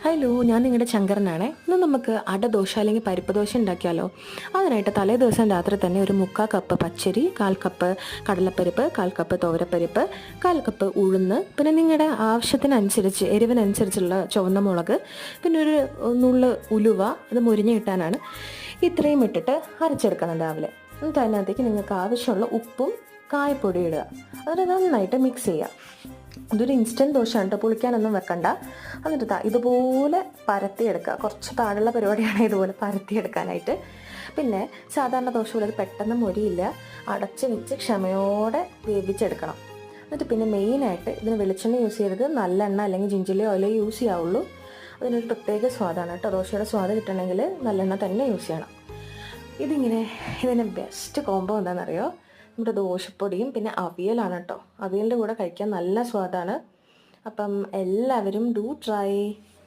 Hello, ഞാൻ നിങ്ങളുടെ ശങ്കരനാണേ. ഇന്ന് നമുക്ക് അടദോശ അല്ലെങ്കിൽ പരിപ്പ് ദോശ ഉണ്ടാക്കിയാലോ? അതിനായിട്ട് തലേ ദിവസം രാത്രി തന്നെ ഒരു 3/4 കപ്പ് പച്ചരി, 1/4 കപ്പ് കടലപ്പരിപ്പ്, 1/4 കപ്പ് തോരപ്പരിപ്പ്, 1/4 കപ്പ് ഉഴുന്ന്, പിന്നെ നിങ്ങളുടെ ആവശ്യത്തിനനുസരിച്ച് എരിവിനനുസരിച്ചുള്ള ചുവന്ന മുളക്, പിന്നെ ഒരു നുള്ള് ഉലുവ, അത് മുരിഞ്ഞ് കിട്ടാനാണ്. ഇത്രയും ഇട്ടിട്ട് അരച്ചെടുക്കണം രാവിലെ. എന്നിട്ട് അതിനകത്തേക്ക് നിങ്ങൾക്ക് ആവശ്യമുള്ള ഉപ്പും കായപ്പൊടി ഇടുക. അതിന് നന്നായിട്ട് മിക്സ് ചെയ്യുക. ഇതൊരു ഇൻസ്റ്റൻറ്റ് ദോശയാണ് കേട്ടോ, പുളിക്കാനൊന്നും വെക്കണ്ട. എന്നിട്ട് ഇതുപോലെ പരത്തിയെടുക്കുക. കുറച്ച് പാടുള്ള പരിപാടിയാണ് ഇതുപോലെ പരത്തിയെടുക്കാനായിട്ട്. പിന്നെ സാധാരണ ദോശ പോലെ അത് പെട്ടെന്ന് മൊരിയില്ല. അടച്ച് വെച്ച് ക്ഷമയോടെ വേവിച്ചെടുക്കണം. എന്നിട്ട് പിന്നെ മെയിനായിട്ട് ഇതിന് വെളിച്ചെണ്ണ യൂസ് ചെയ്യരുത്, നല്ലെണ്ണ അല്ലെങ്കിൽ ജിഞ്ചിലി ഓയിലേ യൂസ് ചെയ്യാവുള്ളൂ. അതിനൊരു പ്രത്യേക സ്വാദാണ് കേട്ടോ. ദോശയുടെ സ്വാദ് കിട്ടണമെങ്കിൽ നല്ലെണ്ണ തന്നെ യൂസ് ചെയ്യണം. ഇതിന് ബെസ്റ്റ് കോംബോ എന്താണെന്നറിയോ? നമ്മുടെ ദോശപ്പൊടിയും പിന്നെ അവിയലാണ് കേട്ടോ. അവിയലിൻ്റെ കൂടെ കഴിക്കാൻ നല്ല സ്വാദാണ്. അപ്പം എല്ലാവരും ഡു ട്രൈ.